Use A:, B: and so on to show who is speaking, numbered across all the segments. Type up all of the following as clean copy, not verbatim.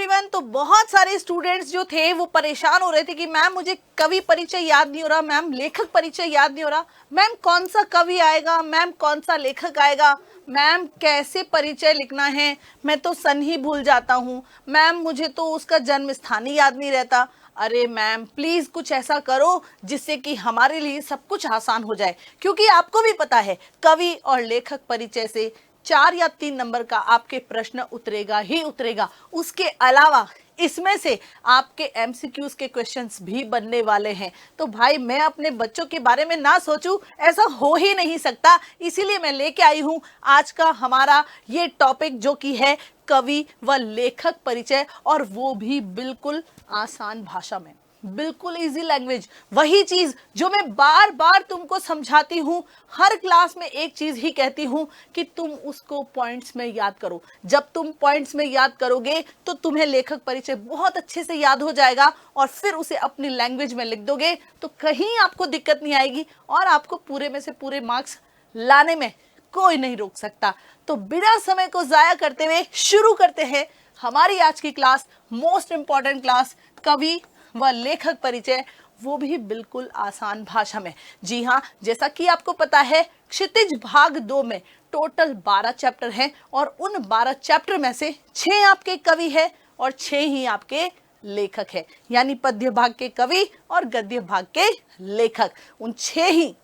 A: Everyone. तो बहुत सारे स्टूडेंट्स जो थे वो परेशान हो रहे थे कि मैम मुझे कवि परिचय याद नहीं हो रहा, मैम लेखक परिचय याद नहीं हो रहा, मैम कौन सा कवि आएगा, मैम कौन सा लेखक आएगा, मैम कैसे परिचय लिखना है, मैं तो सन ही भूल जाता हूँ, मैम मुझे तो उसका जन्म स्थान ही याद नहीं रहता। अरे मैम प्लीज कुछ ऐसा करो जिससे कि हमारे लिए सब कुछ आसान हो जाए, क्योंकि आपको भी पता है कवि और लेखक परिचय से 4 या 3 नंबर का आपके प्रश्न उतरेगा ही उतरेगा। उसके अलावा इसमें से आपके एमसीक्यूज के क्वेश्चंस भी बनने वाले हैं। तो भाई मैं अपने बच्चों के बारे में ना सोचूं, ऐसा हो ही नहीं सकता। इसीलिए मैं लेके आई हूं आज का हमारा ये टॉपिक जो कि है कवि व लेखक परिचय, और वो भी बिल्कुल आसान भाषा में, बिल्कुल इजी लैंग्वेज। वही चीज जो मैं बार बार तुमको समझाती हूँ, हर क्लास में एक चीज ही कहती हूँ कि तुम उसको पॉइंट्स में याद करो। जब तुम पॉइंट्स में याद करोगे तो तुम्हें लेखक परिचय बहुत अच्छे से याद हो जाएगा, और फिर उसे अपनी लैंग्वेज में लिख दोगे तो कहीं आपको दिक्कत नहीं आएगी, और आपको पूरे में से पूरे मार्क्स लाने में कोई नहीं रोक सकता। तो बिना समय को जाया करते हुए शुरू करते हैं हमारी आज की क्लास, मोस्ट इंपॉर्टेंट क्लास, कवि व लेखक परिचय, वो भी बिल्कुल आसान भाषा में। जी हाँ, जैसा कि आपको पता है क्षितिज भाग 2 में टोटल 12 चैप्टर हैं, और उन 12 चैप्टर में से 6 आपके कवि है और 6 ही आपके लेखक है, यानी पद्य भाग के कवि और गद्य भाग के लेखक। उन 6 ही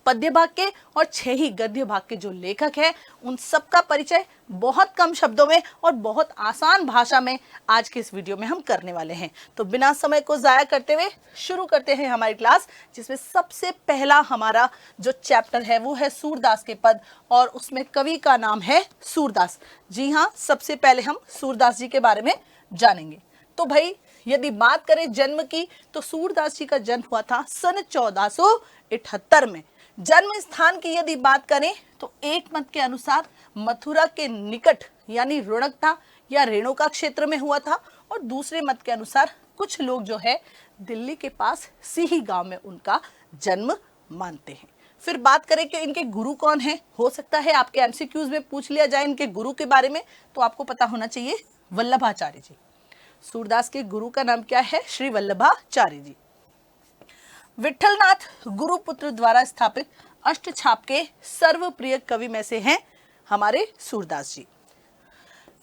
A: पद्य भाग के और 6 ही गद्य भाग के जो लेखक हैं, उन सबका परिचय बहुत कम शब्दों में और बहुत आसान भाषा में आज के इस वीडियो में हम करने वाले हैं। तो बिना समय को जाया करते हुए शुरू करते हैं हमारी क्लास, जिसमें सबसे पहला हमारा जो चैप्टर है वो है सूरदास के पद, और उसमें कवि का नाम है सूरदास। जी हाँ, सबसे पहले हम सूरदास जी के बारे में जानेंगे। तो भाई यदि बात करें जन्म की, तो सूरदास जी का जन्म हुआ था सन 1478 में। जन्म स्थान की यदि बात करें तो एक मत के अनुसार मथुरा के निकट यानी रुणकता या रेणुका क्षेत्र में हुआ था, और दूसरे मत के अनुसार कुछ लोग जो है दिल्ली के पास सिही गांव में उनका जन्म मानते हैं। फिर बात करें कि इनके गुरु कौन है, हो सकता है आपके एमसीक्यूज में पूछ लिया जाए इनके गुरु के बारे में, तो आपको पता होना चाहिए वल्लभाचार्य जी। सूरदास के गुरु का नाम क्या है? श्री वल्लभाचार्य जी। विठलनाथ गुरुपुत्र द्वारा स्थापित अष्टछाप के सर्वप्रिय कवि में से हैं हमारे सूरदास जी।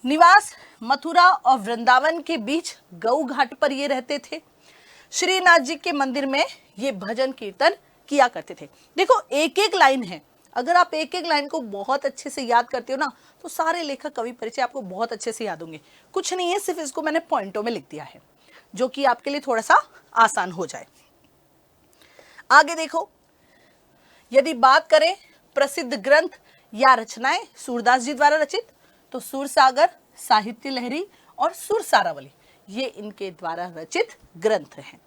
A: निवास मथुरा और वृंदावन के बीच गऊ घाट पर ये रहते थे। श्रीनाथ जी के मंदिर में ये भजन कीर्तन किया करते थे। देखो एक एक लाइन है, अगर आप एक एक लाइन को बहुत अच्छे से याद करते हो ना, तो सारे लेखक कवि परिचय आपको बहुत अच्छे से याद होंगे। कुछ नहीं है, सिर्फ इसको मैंने पॉइंटों में लिख दिया है, जो कि आपके लिए थोड़ा सा आसान हो जाए। आगे देखो, यदि बात करें प्रसिद्ध ग्रंथ या रचनाएं सूरदास जी द्वारा रचित, तो सूरसागर, साहित्य लहरी और सुरसारावली, ये इनके द्वारा रचित ग्रंथ हैं।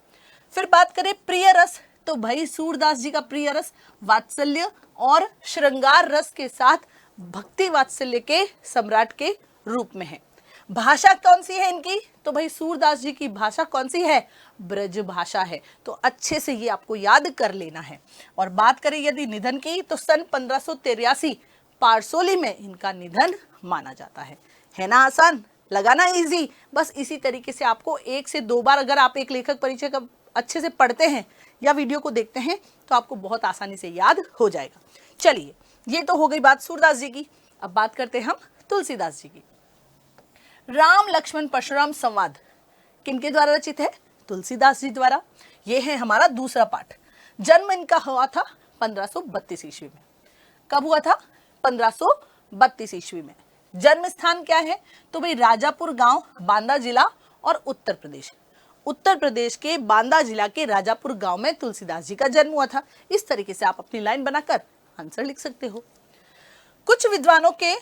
A: फिर बात करें प्रिय रस, तो भाई सूरदास जी का प्रिय रस वात्सल्य और श्रृंगार रस के साथ भक्ति वात्सल्य के सम्राट के रूप में है। भाषा कौन सी है इनकी? तो भाई सूरदास जी की भाषा कौन सी है? ब्रज भाषा है। तो अच्छे से ये आपको याद कर लेना है। और बात करें यदि निधन की, तो सन 1583 पारसोली में इनका निधन माना जाता है ना आसान? लगाना इजी। बस इसी तरीके से आपको 1 से 2 बार अगर आप एक लेखक परिचय का अच्छे से पढ़ते हैं या वीडियो को देखते हैं तो आपको बहुत आसानी से याद हो जाएगा। चलिए, ये तो हो गई बात सूरदास जी की। अब बात करते हैं हम तुलसीदास जी की। राम लक्ष्मण परशुराम संवाद किनके द्वारा रचित है? तुलसीदास जी द्वारा। यह है हमारा दूसरा पाठ। जन्म इनका हुआ था 1532 ईस्वी में। कब हुआ था? 1532 ईस्वी में। जन्म स्थान क्या है? तो भाई राजापुर गांव, बांदा जिला और उत्तर प्रदेश। उत्तर प्रदेश के बांदा जिला के राजापुर गांव में तुलसीदास जी का जन्म हुआ था। इस तरीके से आप अपनी लाइन बनाकर आंसर लिख सकते हो। कुछ विद्वानों के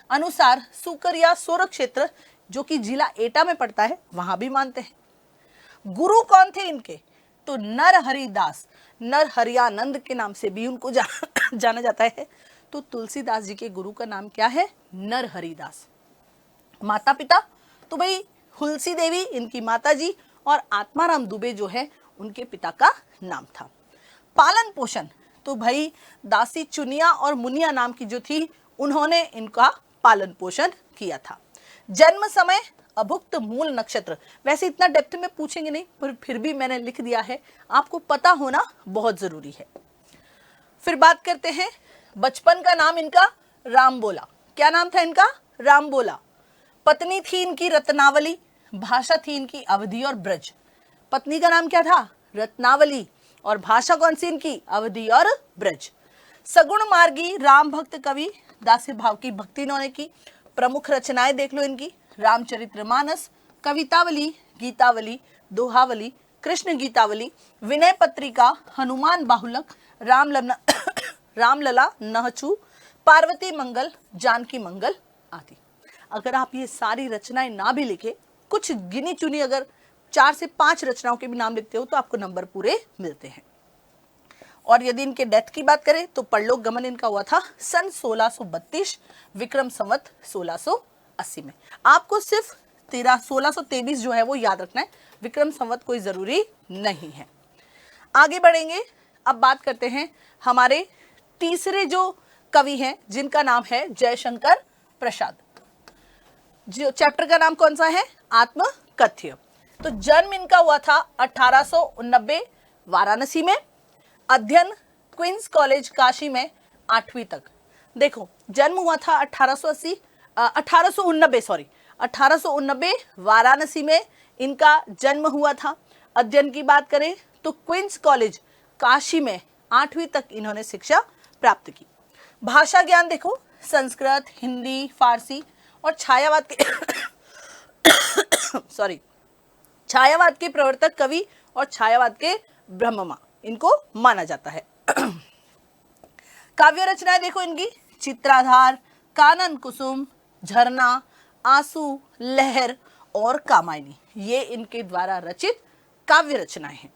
A: अनुसार सुकर या सोरठ क्षेत्र, जो कि जिला एटा में पड़ता है, वहां भी मानते हैं। गुरु कौन थे इनके? तो नरहरिदास, नरहरियानंद के नाम से भी उनको जाना जाता है। तो तुलसीदास जी के गुरु का नाम क्या है? नरहरिदास। माता पिता, तो भाई हुलसी देवी इनकी माता जी, और आत्माराम दुबे जो है उनके पिता का नाम था। पालन पोषण, तो भाई दासी चुनिया और मुनिया नाम की जो थी, उन्होंने इनका पालन पोषण किया था। जन्म समय अभुक्त मूल नक्षत्र। वैसे इतना डेप्थ में पूछेंगे नहीं, पर फिर भी मैंने लिख दिया है, आपको पता होना बहुत जरूरी है। फिर बात करते हैं, बचपन का नाम इनका रामबोला। क्या नाम था इनका? रामबोला। पत्नी थी इनकी रत्नावली, भाषा थी इनकी अवधी और ब्रज। पत्नी का नाम क्या था? रत्नावली, और भाषा कौन सी इनकी? अवधी और ब्रज। सगुण मार्गी राम भक्त कवि, दास्य भाव की भक्ति इन्होंने की। प्रमुख रचनाएं देख लो इनकी, रामचरितमानस, कवितावली, गीतावली, दोहावली, कृष्ण गीतावली, विनय पत्रिका, हनुमान बाहुलक, रामलला, नहचू, पार्वती मंगल, जानकी मंगल आदि। अगर आप ये सारी रचनाएं ना भी लिखे, कुछ गिनी चुनी अगर 4 से 5 रचनाओं के भी नाम लिखते हो तो आपको नंबर पूरे मिलते हैं। और यदि इनके डेथ की बात करें तो परलोक गमन इनका हुआ था सन 1632 विक्रम संवत 1680 में। आपको सिर्फ 1623 जो है वो याद रखना है, विक्रम संवत कोई जरूरी नहीं है। आगे बढ़ेंगे, अब बात करते हैं हमारे तीसरे जो कवि हैं जिनका नाम है जयशंकर प्रसाद। जो चैप्टर का नाम कौन सा है? आत्मकथ्य। तो जन्म इनका हुआ था 1889 वाराणसी में, अध्ययन क्वींस कॉलेज काशी में 8वीं तक। देखो जन्म हुआ था 1889 वाराणसी में इनका जन्म हुआ था। अध्ययन की बात करें तो क्वींस कॉलेज काशी में 8वीं तक इन्होंने शिक्षा प्राप्त की। भाषा ज्ञान देखो, संस्कृत, हिंदी, फारसी और छायावाद के छायावाद के प्रवर्तक कवि और छायावाद के ब्रह्ममा इनको माना जाता है। काव्य रचनाएं देखो इनकी, चित्राधार, कानन कुसुम, झरना, आंसू, लहर और कामायनी, ये इनके द्वारा रचित काव्य रचनाएं हैं।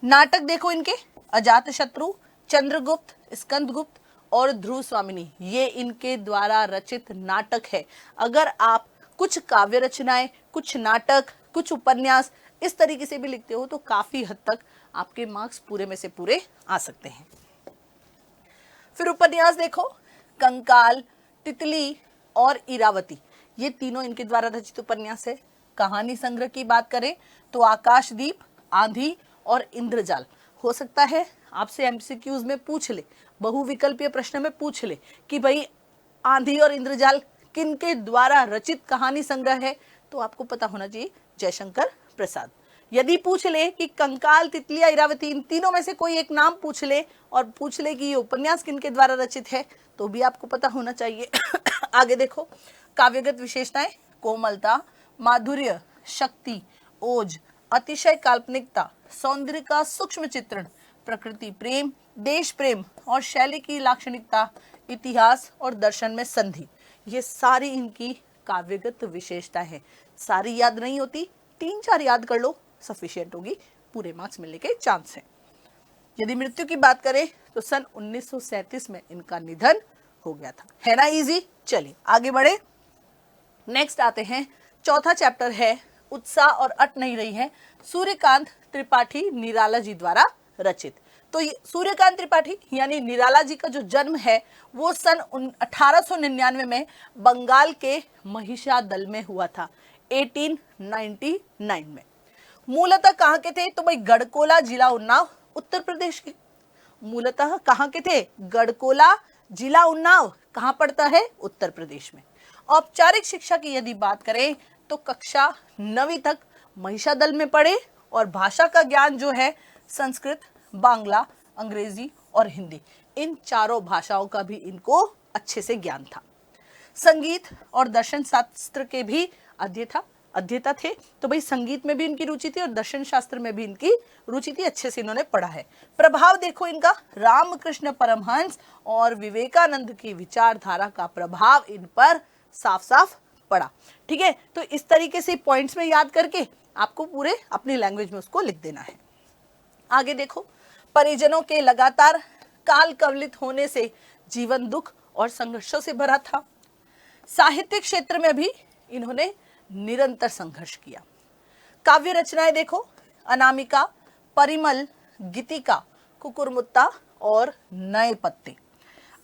A: नाटक देखो इनके, अजातशत्रु, चंद्रगुप्त, स्कंदगुप्त और ध्रुव स्वामिनी, ये इनके द्वारा रचित नाटक है। अगर आप कुछ काव्य रचनाएं, कुछ नाटक, कुछ उपन्यास इस तरीके से भी लिखते हो तो काफी हद तक आपके मार्क्स पूरे में से पूरे आ सकते हैं। फिर उपन्यास देखो, कंकाल, तितली और इरावती, ये तीनों इनके द्वारा रचित उपन्यास है। कहानी संग्रह की बात करें तो आकाशदीप, आंधी और इंद्रजाल। हो सकता है आपसे एमसीक्यूज में पूछ ले, बहुविकल्पीय प्रश्न में पूछ ले कि भाई आंधी और इंद्रजाल किनके द्वारा रचित कहानी संग्रह है, तो आपको पता होना चाहिए जयशंकर प्रसाद। यदि पूछ ले कि कंकाल, तितलिया, इरावती, इन तीनों में से कोई एक नाम पूछ ले और पूछ ले कि ये उपन्यास किनके द्वारा रचित है, तो भी आपको पता होना चाहिए। आगे देखो, काव्यगत विशेषताएं, कोमलता, माधुर्य, शक्ति, ओज, अतिशय काल्पनिकता, सौंदर्य का सूक्ष्म चित्रण, प्रकृति प्रेम, देश प्रेम और शैली की लाक्षणिकता, इतिहास और दर्शन में संधि, ये सारी इनकी काव्यगत विशेषताएं हैं। सारी याद नहीं होती, 3-4 याद कर लो, सफिशिएंट होगी, पूरे मार्क्स मिलने के चांस हैं। यदि मृत्यु की बात करें तो सन 1937 में इनका निधन हो गया था। है ना इजी? चलिए आगे बढ़े। नेक्स्ट आते हैं, चौथा चैप्टर है उत्साह और अट नहीं रही है, सूर्यकांत त्रिपाठी निराला जी द्वारा रचित। तो सूर्यकांत त्रिपाठी यानी निराला जी का जो जन्म है वो सन 1899 में बंगाल के महिषादल में हुआ था, 1899 में। मूलतः कहाँ के थे? तो भाई गढ़कोला, जिला उन्नाव, उत्तर प्रदेश के। मूलतः कहाँ के थे? गढ़कोला, जिला उन्नाव कहाँ पड़ता है? उत्तर प्रदेश में। औपचारिक शिक्षा की यदि बात करें तो कक्षा 9वीं तक महिषादल में पढ़े और भाषा का ज्ञान जो है संस्कृत, बांग्ला, अंग्रेजी और हिंदी, इन चारों भाषाओं का भी इनको अच्छे से ज्ञान था। संगीत और दर्शन शास्त्र के भी अध्येता थे, तो भाई संगीत में भी इनकी रुचि थी और दर्शन शास्त्र में भी इनकी रुचि थी, अच्छे से इन्होंने पढ़ा है। प्रभाव देखो इनका, रामकृष्ण परमहंस और विवेकानंद की विचारधारा का प्रभाव इन पर साफ साफ पड़ा। ठीक है, तो इस तरीके से पॉइंट्स में याद करके आपको पूरे अपनी लैंग्वेज में उसको लिख देना है। आगे देखो, परिजनों के लगातार काल कवलित होने से जीवन दुख और संघर्षों से भरा था। साहित्यिक क्षेत्र में भी इन्होंने निरंतर संघर्ष किया। काव्य रचनाएं देखो, अनामिका, परिमल, गीतिका, कुकुरमुत्ता और नए पत्ते।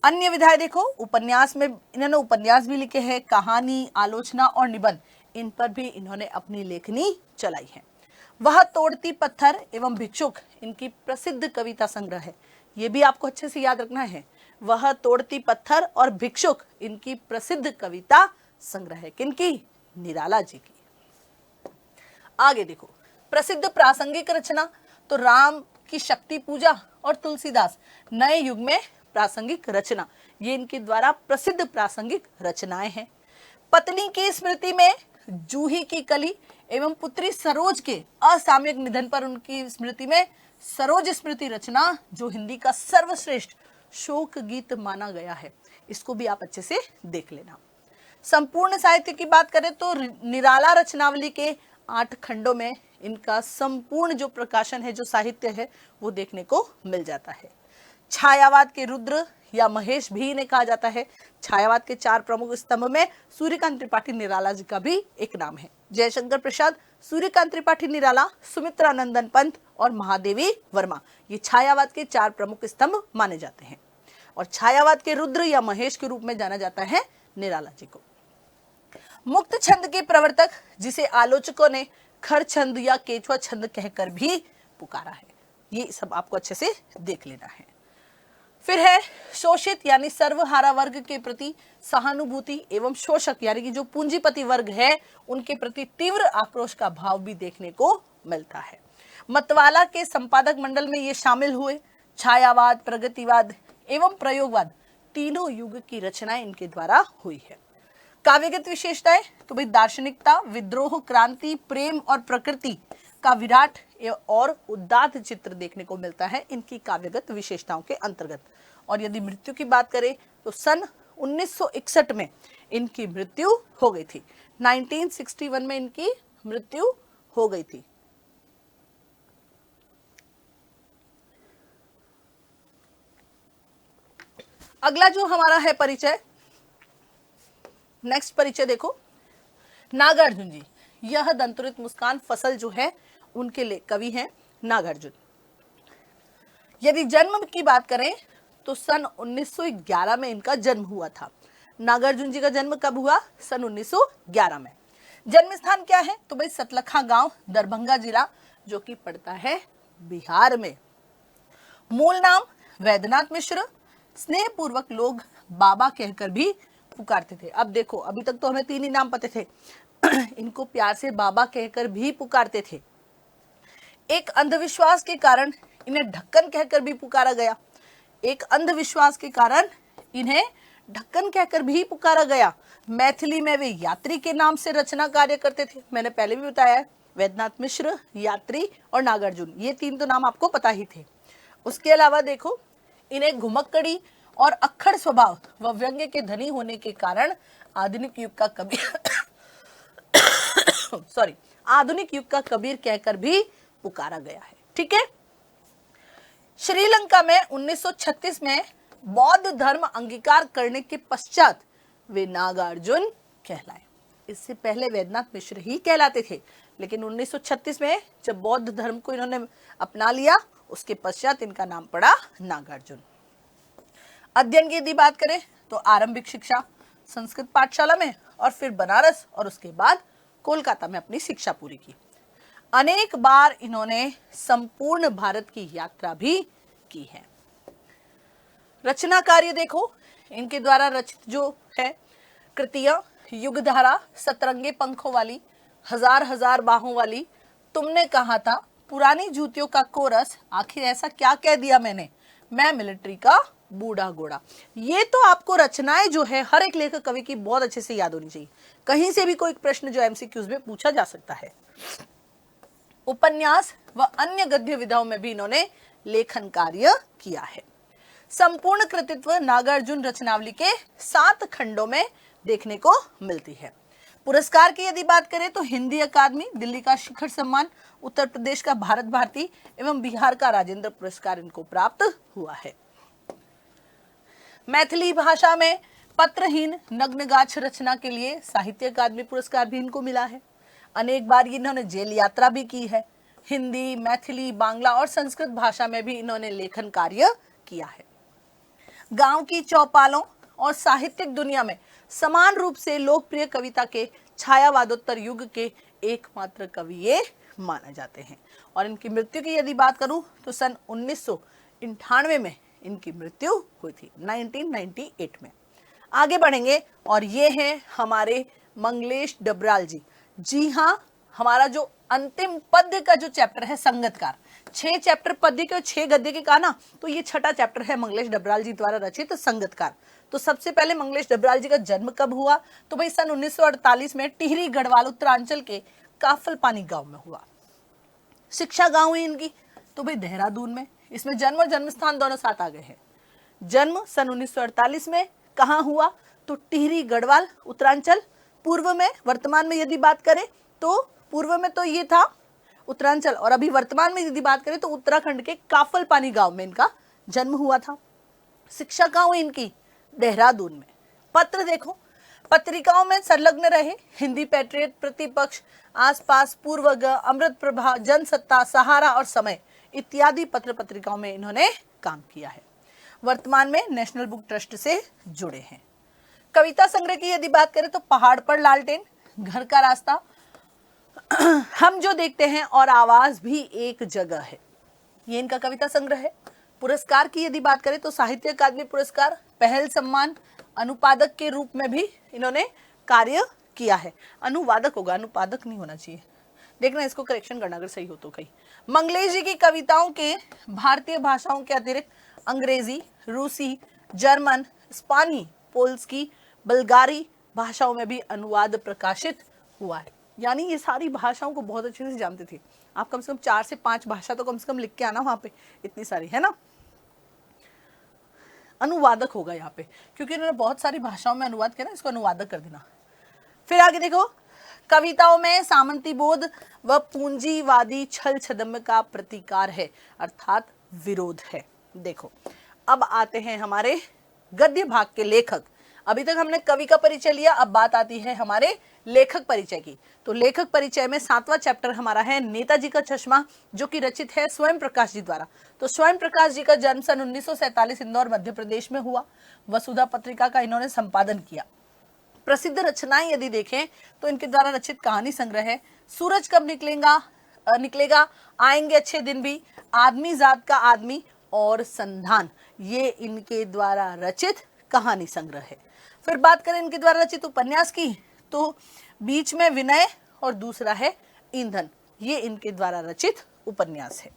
A: अन्य विधाएं देखो, उपन्यास में इन्होंने उपन्यास भी लिखे हैं, कहानी, आलोचना और निबंध, इन पर भी इन्होंने अपनी लेखनी चलाई है। वह तोड़ती पत्थर एवं भिक्षुक इनकी प्रसिद्ध कविता संग्रह है। ये भी आपको अच्छे से याद रखना है। वह तोड़ती पत्थर और भिक्षुक इनकी प्रसिद्ध कविता संग्रह है। किनकी? निराला जी की। आगे देखो, प्रसिद्ध प्रासंगिक रचना, तो राम की शक्ति पूजा और तुलसीदास नए युग में प्रासंगिक रचना, ये इनके द्वारा प्रसिद्ध प्रासंगिक रचनाएं हैं। पत्नी की स्मृति में जूही की कली एवं पुत्री सरोज के असामयिक निधन पर उनकी स्मृति में सरोज स्मृति रचना, जो हिंदी का सर्वश्रेष्ठ शोक गीत माना गया है, इसको भी आप अच्छे से देख लेना। संपूर्ण साहित्य की बात करें तो निराला रचनावली के 8 खंडों में इनका संपूर्ण जो प्रकाशन है, जो साहित्य है, वो देखने को मिल जाता है। छायावाद के रुद्र या महेश भी इन्हें कहा जाता है। छायावाद के 4 प्रमुख स्तंभ में सूर्यकांत त्रिपाठी निराला जी का भी एक नाम है। जयशंकर प्रसाद, सूर्यकांत त्रिपाठी निराला, सुमित्रानंदन पंत और महादेवी वर्मा, ये छायावाद के 4 प्रमुख स्तंभ माने जाते हैं। और छायावाद के रुद्र या महेश के रूप में जाना जाता है निराला जी को। मुक्त छंद के प्रवर्तक, जिसे आलोचकों ने खर छंद या केचुआ छंद कहकर भी पुकारा है, ये सब आपको अच्छे से देख लेना है। फिर है शोषित यानी सर्वहारा वर्ग के प्रति सहानुभूति एवं शोषक यानी कि जो पूंजीपति वर्ग है, उनके प्रति तीव्र आक्रोश का भाव भी देखने को मिलता है। मतवाला के संपादक मंडल में ये शामिल हुए। छायावाद, प्रगतिवाद एवं प्रयोगवाद, तीनों युग की रचनाएं इनके द्वारा हुई है। काव्यगत विशेषताएं, तो भाई दार्शनिकता, विद्रोह, क्रांति, प्रेम और प्रकृति का विराट और उदात्त चित्र देखने को मिलता है इनकी काव्यगत विशेषताओं के अंतर्गत। और यदि मृत्यु की बात करें तो सन 1961 में इनकी मृत्यु हो गई थी। 1961 में इनकी मृत्यु हो गई थी। अगला जो हमारा है परिचय, नेक्स्ट परिचय देखो, नागार्जुन जी। यह दंतुरित मुस्कान फसल जो है उनके लिए कवि हैं नागार्जुन। यदि जन्म की बात करें तो सन 1911 में इनका जन्म हुआ था। नागार्जुन जी का जन्म कब हुआ? सन 1911 में। जन्म स्थान क्या है? तो भाई सतलखा गांव, दरभंगा जिला, जो कि पड़ता है बिहार में। मूल नाम वैद्यनाथ मिश्र, स्नेह पूर्वक लोग बाबा कहकर भी पुकारते थे। अब देखो, अभी तक तो हमें 3 ही नाम पते थे, इनको प्यार से बाबा कहकर भी पुकारते थे। एक अंधविश्वास के कारण इन्हें ढक्कन कहकर भी पुकारा गया। एक अंधविश्वास के कारण इन्हें ढक्कन कहकर भी पुकारा गया। मैथिली में वे यात्री के नाम से रचना कार्य करते थे। मैंने पहले भी बताया है, वैद्यनाथ मिश्र, यात्री और नागार्जुन, ये 3 तो नाम आपको पता ही थे। उसके अलावा देखो, इन्हें घुमक्कड़ी और अक्खड़ स्वभाव व व्यंग्य के धनी होने के कारण आधुनिक युग का कबीर आधुनिक युग का कबीर कहकर भी पुकारा गया है। ठीक है। श्रीलंका में 1936 में बौद्ध धर्म अंगीकार करने के पश्चात वे नागार्जुन कहलाए। इससे पहले वैद्यनाथ मिश्र ही कहलाते थे, लेकिन 1936 में जब बौद्ध धर्म को इन्होंने अपना लिया, उसके पश्चात इनका नाम पड़ा नागार्जुन। अध्ययन की यदि बात करें तो आरंभिक शिक्षा संस्कृत पाठशाला में और फिर बनारस और उसके बाद कोलकाता में अपनी शिक्षा पूरी की। अनेक बार इन्होंने संपूर्ण भारत की यात्रा भी की है। रचना कार्य देखो, इनके द्वारा रचित जो है कृतियां, युगधारा, सतरंगे पंखों वाली, हजार हजार बाहों वाली, तुमने कहा था, पुरानी जूतियों का कोरस, आखिर ऐसा क्या कह दिया मैंने, मैं मिलिट्री का बूढ़ा घोड़ा। ये तो आपको रचनाएं जो है हर एक लेखक कवि की बहुत अच्छे से याद होनी चाहिए। कहीं से भी कोई प्रश्न जो एमसीक्यूज में पूछा जा सकता है। उपन्यास व अन्य गद्य विधाओं में भी इन्होंने लेखन कार्य किया है। संपूर्ण कृतित्व नागार्जुन रचनावली के 7 खंडों में देखने को मिलती है। पुरस्कार की यदि बात करें तो हिंदी अकादमी, दिल्ली का शिखर सम्मान, उत्तर प्रदेश का भारत भारती एवं बिहार का राजेंद्र पुरस्कार इनको प्राप्त हुआ है। मैथिली भाषा में पत्रहीन नग्नगाछ रचना के लिए साहित्य अकादमी पुरस्कार भी इनको मिला है। अनेक बार इन्होंने जेल यात्रा भी की है। हिंदी, मैथिली, बांग्ला और संस्कृत भाषा में भी इन्होंने लेखन कार्य किया है। गांव की चौपालों और साहित्यिक दुनिया में समान रूप से लोकप्रिय कविता के छायावादोत्तर युग के एकमात्र कवि ये माने जाते हैं। और इनकी मृत्यु की यदि बात करूं तो सन 1998 में इनकी मृत्यु हुई थी, 1998 में। आगे बढ़ेंगे और ये हैं हमारे मंगलेश डबराल जी। जी हाँ, हमारा जो अंतिम पद्य का जो चैप्टर है संगतकार, 6 चैप्टर पद्य के और 6 गद्य के कहा ना, तो ये छठा चैप्टर है मंगलेश डबराल जी द्वारा रचित संगतकार। तो सबसे पहले मंगलेश डबराल जी का जन्म कब हुआ, तो भाई सन 1948 में टिहरी गढ़वाल उत्तरांचल के काफलपानी गांव में हुआ। शिक्षा गांव हुई इनकी तो भाई देहरादून में। इसमें जन्म और जन्म स्थान दोनों साथ आ गए हैं। जन्म सन 1948 में कहाँ हुआ, तो टिहरी गढ़वाल उत्तरांचल। पूर्व में, वर्तमान में यदि बात करें तो पूर्व में तो ये था उत्तरांचल, और अभी वर्तमान में यदि बात करें तो उत्तराखंड के काफलपानी गांव में इनका जन्म हुआ था। शिक्षा कहाँ हुई इनकी, देहरादून में। पत्र देखो, पत्रिकाओं में संलग्न रहे, हिंदी पैट्रियट, प्रतिपक्ष, आसपास, पूर्वग्रह, अमृत प्रभा, जनसत्ता, सहारा और समय इत्यादि पत्र पत्रिकाओं में इन्होंने काम किया है। वर्तमान में नेशनल बुक ट्रस्ट से जुड़े हैं। कविता संग्रह की यदि बात करें तो पहाड़ पर लालटेन, घर का रास्ता, हम जो देखते हैं और आवाज भी एक जगह है, ये इनका कविता संग्रह है। पुरस्कार की यदि बात करें तो साहित्य अकादमी पुरस्कार, पहल सम्मान, अनुपादक के रूप में भी इन्होंने कार्य किया है। अनुवादक होगा, अनुपादक नहीं होना चाहिए, देखना इसको करेक्शन करना अगर सही हो तो कहीं। मंगलेश जी की कविताओं के भारतीय भाषाओं के अतिरिक्त अंग्रेजी, रूसी, जर्मन, स्पेनी, पोल्सकी, बल्गारी भाषाओं में भी अनुवाद प्रकाशित हुआ है। यानी ये सारी भाषाओं को बहुत अच्छे से जानते थे आप। कम से कम 4 से 5 भाषा तो कम से कम लिख के आना वहां पे, इतनी सारी है ना। अनुवादक होगा यहाँ पे, क्योंकि इन्होंने बहुत सारी भाषाओं में अनुवाद किया ना, इसको अनुवादक कर देना। फिर आगे देखो, कविताओं में सामंती बोध व पूंजीवादी छल छद्म का प्रतिकार है, अर्थात विरोध है। देखो अब आते हैं हमारे गद्य भाग के लेखक। अभी तक हमने कवि का परिचय लिया, अब बात आती है हमारे लेखक परिचय की। तो लेखक परिचय में 7वां चैप्टर हमारा है नेताजी का चश्मा, जो कि रचित है स्वयं प्रकाश जी द्वारा। तो स्वयं प्रकाश जी का जन्म सन 1947 इंदौर मध्य प्रदेश में हुआ। वसुधा पत्रिका का इन्होंने संपादन किया। प्रसिद्ध रचनाएं यदि देखें तो इनके द्वारा रचित कहानी संग्रह है सूरज कब निकलेगा, आएंगे अच्छे दिन भी, आदमी जात का आदमी और संधान, ये इनके द्वारा रचित कहानी संग्रह है। फिर बात करें इनके द्वारा रचित उपन्यास की, तो बीच में विनय और दूसरा है ईंधन, ये इनके द्वारा रचित उपन्यास है।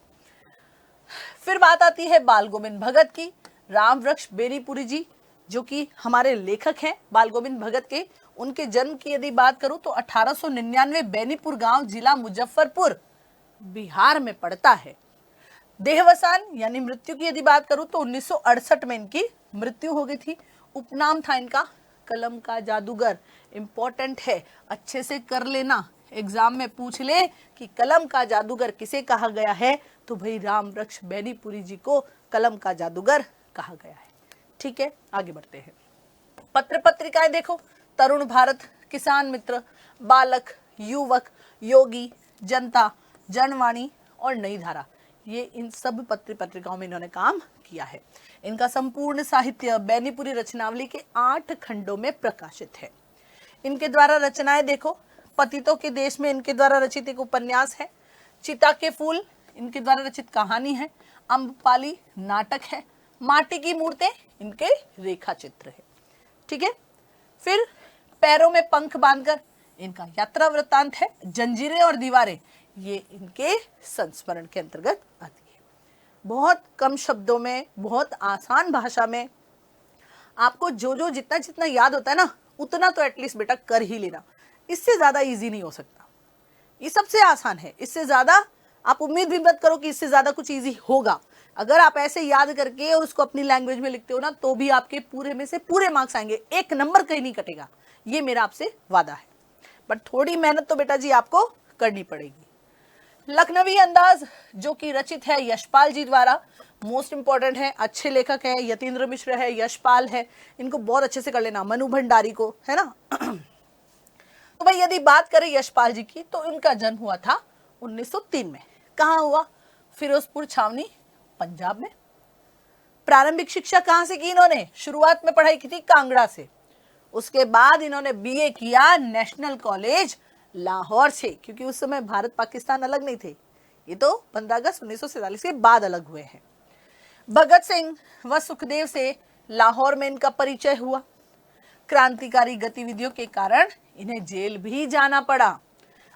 A: फिर बात आती है बाल गोविंद भगत की। राम वृक्ष बेनीपुरी जी जो कि हमारे लेखक हैं बाल गोविंद भगत के, उनके जन्म की यदि बात करूं तो 1899 बेनीपुर गांव, जिला मुजफ्फरपुर, बिहार में पड़ता है। देहवसान यानी मृत्यु की यदि बात करूं तो 1968 में इनकी मृत्यु हो गई थी। उपनाम था इनका कलम का जादूगर। इंपॉर्टेंट है, अच्छे से कर लेना, एग्जाम में पूछ ले कि कलम का जादूगर किसे कहा गया है, तो भाई राम वृक्ष बेनीपुरी जी को कलम का जादूगर कहा गया है। ठीक है, आगे बढ़ते हैं। पत्र पत्रिकाएं देखो, तरुण भारत, किसान मित्र, बालक, युवक, योगी, जनता, जनवाणी और नई धारा, ये इन सब पत्र पत्रिकाओं में इन्होंने काम किया है। इनका संपूर्ण साहित्य बेनीपुरी रचनावली के 8 खंडों में प्रकाशित है। इनके द्वारा रचनाएं देखो, पतितों के देश में इनके द्वारा रचित एक उपन्यास है, चिता के फूल इनके द्वारा रचित कहानी है, अम्बपाली नाटक है, माटी की मूर्तें इनके रेखा चित्र है। ठीक है, फिर पैरों में पंख बांधकर इनका यात्रा वृत्तांत है, जंजीरें और दीवारें ये इनके संस्मरण के अंतर्गत आती है। बहुत कम शब्दों में, बहुत आसान भाषा में आपको जो जितना जितना याद होता है ना, उतना तो एटलीस्ट बेटा कर ही लेना। इससे ज्यादा इजी नहीं हो सकता, ये सबसे आसान है। इससे ज्यादा आप उम्मीद भी मत करो कि इससे ज्यादा कुछ इजी होगा। अगर आप ऐसे याद करके और उसको अपनी लैंग्वेज में लिखते हो ना, तो भी आपके पूरे में से पूरे मार्क्स आएंगे, 1 नंबर कहीं नहीं कटेगा, ये मेरा आपसे वादा है। बट थोड़ी मेहनत तो बेटा जी आपको करनी पड़ेगी। लखनवी अंदाज जो कि रचित है यशपाल जी द्वारा, मोस्ट इंपॉर्टेंट है, अच्छे लेखक है, यतीन्द्र मिश्र है, यशपाल है, इनको बहुत अच्छे से कर लेना, मनु भंडारी को, है ना। तो भाई यदि बात करें यशपाल जी की, तो इनका जन्म हुआ था 1903 में। कहाँ हुआ? फिरोजपुर छावनी, पंजाब में। प्रारंभिक शिक्षा कहां से की इन्होंने? शुरुआत में पढ़ाई की थी कांगड़ा से, उसके बाद इन्होंने बीए किया नेशनल कॉलेज लाहौर से, क्योंकि उस समय भारत पाकिस्तान अलग नहीं थे, ये तो 15 अगस्त 1947 के बाद अलग हुए हैं। भगत सिंह व सुखदेव से लाहौर में इनका परिचय हुआ। क्रांतिकारी गतिविधियों के कारण इन्हें जेल भी जाना पड़ा,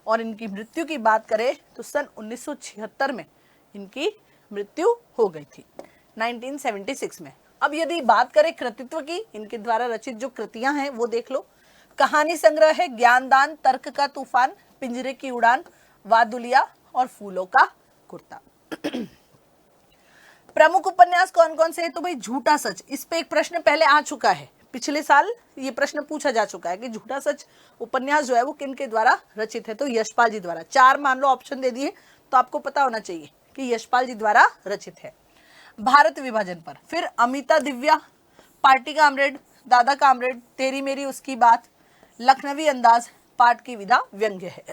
A: और इनकी मृत्यु की बात करें तो सन 1976 में इनकी मृत्यु हो गई थी, 1976 में। अब यदि बात करें कृतित्व की, इनके द्वारा रचित जो कृतियां हैं वो देख लो। कहानी संग्रह है ज्ञानदान, तर्क का तूफान, पिंजरे की उड़ान, वादुलिया और फूलों का कुर्ता। प्रमुख उपन्यास कौन कौन से हैं? तो भाई झूठा सच, इस पे एक प्रश्न पहले आ चुका है, पिछले साल ये प्रश्न पूछा जा चुका है कि झूठा सच उपन्यास जो है वो किन के द्वारा रचित है? तो यशपाल जी द्वारा। 4 मान लो ऑप्शन दे दिए, तो आपको पता होना चाहिए कि यशपाल जी द्वारा रचित है। भारत विभाजन पर, फिर अमिता दिव्या, पार्टी कामरेड, दादा कामरेड, तेरी मेरी उसकी बात, लखनवी अंदाज, पाठ की विधा, व्यंग्य है।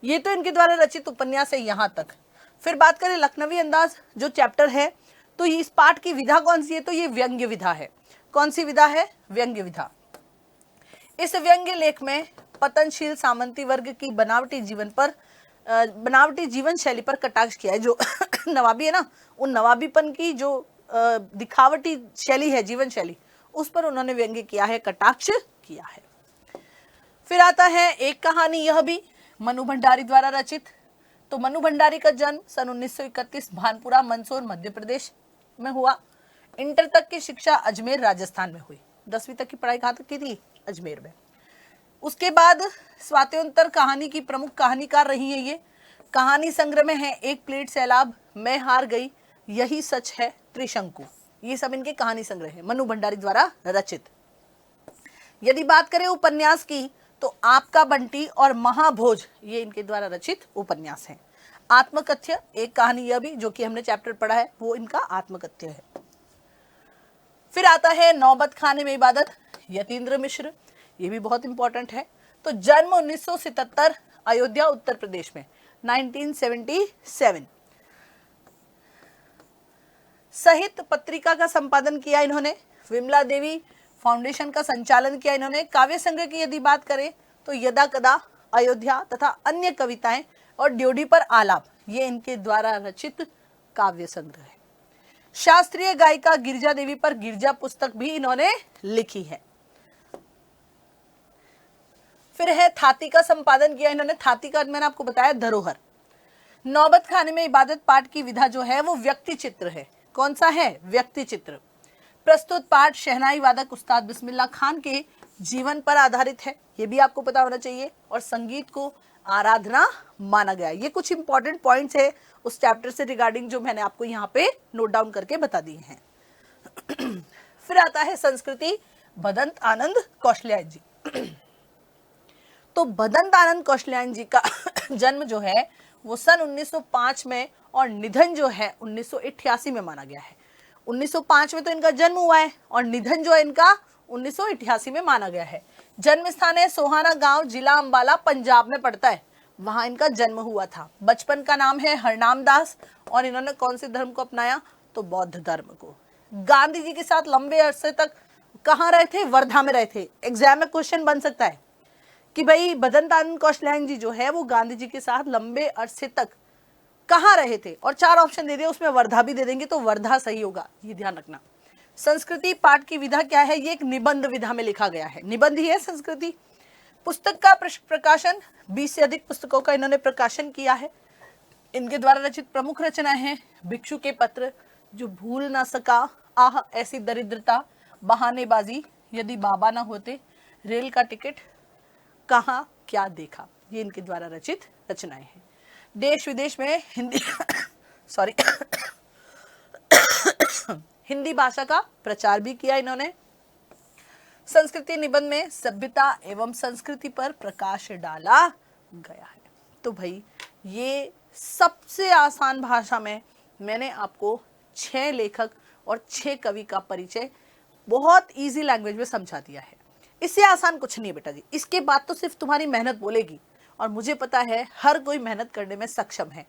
A: ये तो इनके द्वारा रचित उपन्यास है यहां तक। फिर बात करें लखनवी अंदाज जो चैप्टर है, तो इस पाठ की विधा कौन सी है? तो ये व्यंग्य विधा है। कौन सी विधा है? व्यंग्य विधा। इस व्यंग्य लेख में पतनशील सामंती वर्ग की बनावटी जीवन शैली पर कटाक्ष किया है। जो नवाबी है ना, उन नवाबीपन की जो दिखावटी शैली है, जीवन शैली, उस पर उन्होंने व्यंग्य किया है, कटाक्ष किया है। फिर आता है एक कहानी यह भी, मनु भंडारी द्वारा रचित। तो मनु भंडारी का जन्म सन 1931 भानपुरा मंदसौर मध्य प्रदेश में हुआ। इंटर तक की शिक्षा अजमेर राजस्थान में हुई। 10वीं तक की पढ़ाई कहाँ तक की थी? अजमेर में। उसके बाद स्वातंत्र कहानी की प्रमुख कहानीकार रही है ये। कहानी संग्रह में है एक प्लेट सैलाब, मैं हार गई, यही सच है, त्रिशंकु, ये सब इनके कहानी संग्रह है, मनु भंडारी द्वारा रचित। यदि बात करें उपन्यास की, तो आपका बंटी और महाभोज ये इनके द्वारा रचित उपन्यास हैं। आत्मकथ्य एक कहानी यह भी, जो कि हमने चैप्टर पढ़ा है, वो इनका आत्मकथ्य है। फिर आता है नौबत खाने में इबादत, यतीन्द्र मिश्र, ये भी बहुत इंपॉर्टेंट है। तो जन्म 1977, अयोध्या उत्तर प्रदेश में, 1977। साहित्य पत्रिका का संपादन किया इन्होंने। विमला देवी फाउंडेशन का संचालन किया इन्होंने। काव्य संग्रह की यदि बात करें तो यदा कदा, अयोध्या तथा अन्य कविताएं और ड्योढ़ी पर आलाप, ये इनके द्वारा रचित काव्य संग्रह है। शास्त्रीय गायिका गिरिजा देवी पर गिरजा पुस्तक भी इन्होंने लिखी है। फिर है थाती का संपादन किया इन्होंने। थाती का मैंने आपको बताया धरोहर। नौबत खाने में इबादत पाठ की विधा जो है वो व्यक्ति चित्र है। कौन सा है? व्यक्ति चित्र। प्रस्तुत पाठ शहनाई वादक उस्ताद बिस्मिल्लाह खान के जीवन पर आधारित है, ये भी आपको पता होना चाहिए। और संगीत को आराधना माना गया। ये कुछ इंपॉर्टेंट पॉइंट्स है उस चैप्टर से रिगार्डिंग जो मैंने आपको यहाँ पे नोट डाउन करके बता दिए हैं। फिर आता है संस्कृति, भदंत आनंद कौशल्यायन जी। तो भदंत आनंद कौशल्यायन जी का जन्म जो है वो सन 1905 में और निधन जो है 1988 में माना गया है। 1905 में तो इनका जन्म हुआ है और निधन जो है इनका 1988 में माना गया है। जन्म स्थान है सोहाना गांव, जिला अंबाला, पंजाब में पड़ता है, वहां इनका जन्म हुआ था। बचपन का नाम है हरनाम दास और इन्होंने कौन से धर्म को अपनाया? तो बौद्ध धर्म को। गांधी जी के साथ लंबे अरसे तक कहाँ रहे थे? वर्धा में रहे थे। एग्जाम में क्वेश्चन बन सकता है कि भाई भदंत आनंद कौशल्यायन जी जो है वो गांधी जी के साथ लंबे अरसे तक कहाँ रहे थे, और 4 ऑप्शन दे दिए, उसमें वर्धा भी दे देंगे तो वर्धा सही होगा, ये ध्यान रखना। संस्कृति पाठ की विधा क्या है? ये एक निबंध विधा में लिखा गया है, निबंध ही है संस्कृति। पुस्तक का प्रकाशन 20 से अधिक पुस्तकों का इन्होंने प्रकाशन किया है। इनके द्वारा रचित प्रमुख रचनाएं हैं भिक्षु के पत्र, जो भूल ना सका, आह ऐसी दरिद्रता, बहानेबाजी, यदि बाबा ना होते, रेल का टिकट, कहाँ क्या देखा, ये इनके द्वारा रचित रचनाएं हैं। देश विदेश में हिंदी सॉरी हिंदी भाषा का प्रचार भी किया इन्होंने। संस्कृति निबंध में सभ्यता एवं संस्कृति पर प्रकाश डाला गया है। तो भाई ये सबसे आसान भाषा में मैंने आपको 6 लेखक और 6 कवि का परिचय बहुत इजी लैंग्वेज में समझा दिया है। इससे आसान कुछ नहीं है बेटा जी। इसके बाद तो सिर्फ तुम्हारी मेहनत बोलेगी, और मुझे पता है हर कोई मेहनत करने में सक्षम है।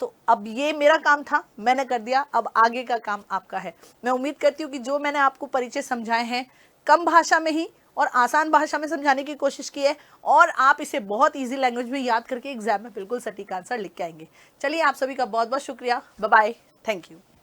A: तो अब ये मेरा काम था, मैंने कर दिया, अब आगे का काम आपका है। मैं उम्मीद करती हूँ कि जो मैंने आपको परिचय समझाए हैं कम भाषा में ही और आसान भाषा में समझाने की कोशिश की है, और आप इसे बहुत इजी लैंग्वेज में याद करके एग्जाम में बिल्कुल सटीक आंसर लिख के आएंगे। चलिए, आप सभी का बहुत बहुत शुक्रिया। Bye bye, thank you.